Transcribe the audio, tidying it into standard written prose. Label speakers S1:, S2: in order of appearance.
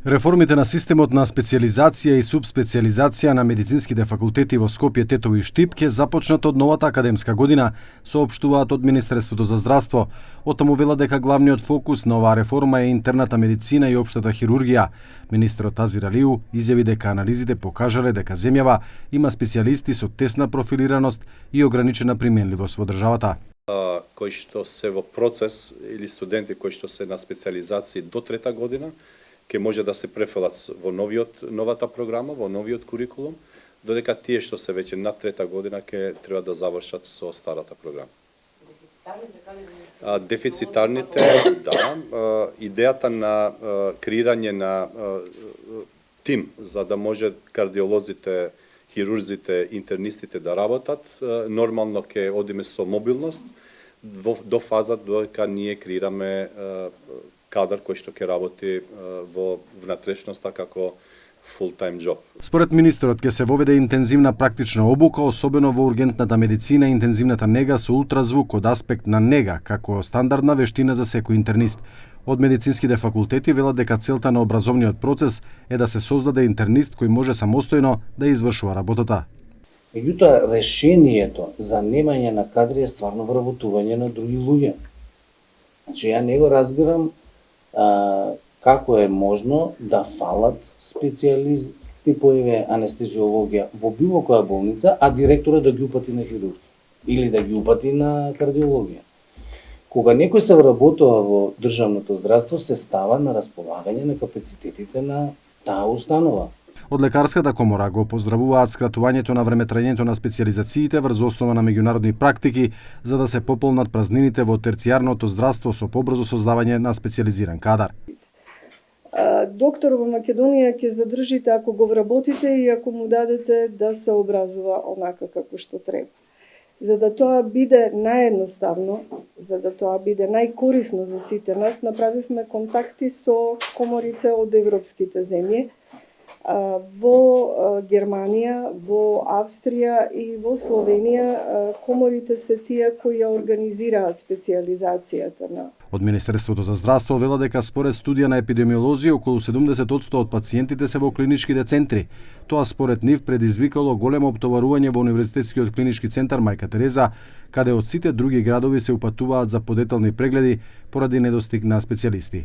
S1: Реформите на системот на специјализација и субспецијализација на медицинските факултети во Скопје, Тетово и Штип ќе започнат од новата академска година, соопштуваат од Министерството за здравство. Оттаму велат дека главниот фокус на оваа реформа е интерната медицина и општата хирургија. Министерот Азир Алиу изјави дека анализите покажале дека земјава има специјалисти со тесна профилираност и ограничена применливост во државата.
S2: Кои што се во процес или студенти кои што се на специјализации до трета година, ќе може да се префелат во новата програма, во новиот курикулум, додека тие што се веќе на трета година ќе треба да завршат со старата програма. Дефицитарните, да, идејата на креирање на тим за да може кардиолозите, хирурзите, интернистите да работат, нормално ќе одиме со мобилност до фаза додека ние креираме кадар кој што ќе работи во внатрешноста како full-time job.
S1: Според министерот ќе се воведе интензивна практична обука, особено во ургентната медицина и интензивната нега со ултразвук од аспект на нега, како стандардна вештина за секој интернист. Од медицинските факултети велат дека целта на образовниот процес е да се создаде интернист кој може самостојно да извршува работата.
S3: Меѓутоа, решението за немање на кадри е стварно вработување на други луѓе. Значи, ја не го разбирам како е можно да фалат специјалисти по анестезиологија во било која болница, а директорот да ги упати на хирургија или да ги упати на кардиологија. Кога некој се вработува во државното здравство, се става на располагање на капацитетите на таа установа.
S1: Од лекарската комора го поздравуваат скратувањето на времетрањето на специјализациите врз основа на меѓународни практики за да се пополнат празнините во терцијарното здравство со побрзо создавање на специјализиран кадар.
S4: Доктор во Македонија ќе задржите ако го вработите и ако му дадете да се образува онака како што треба. За да тоа биде наједноставно, за да тоа биде најкорисно за сите нас, направивме контакти со коморите од европските земји, во Германија, во Австрија и во Словенија коморите се тие кои ја организираат специјализацијата на.
S1: Од Министерството за здравство велат дека според студија на епидемиолози околу 70% од пациентите се во клиничките центри. Тоа според нив предизвикало големо оптоварување во Универзитетскиот клинички центар Мајка Тереза, каде од сите други градови се упатуваат за подетелни прегледи поради недостиг на специјалисти.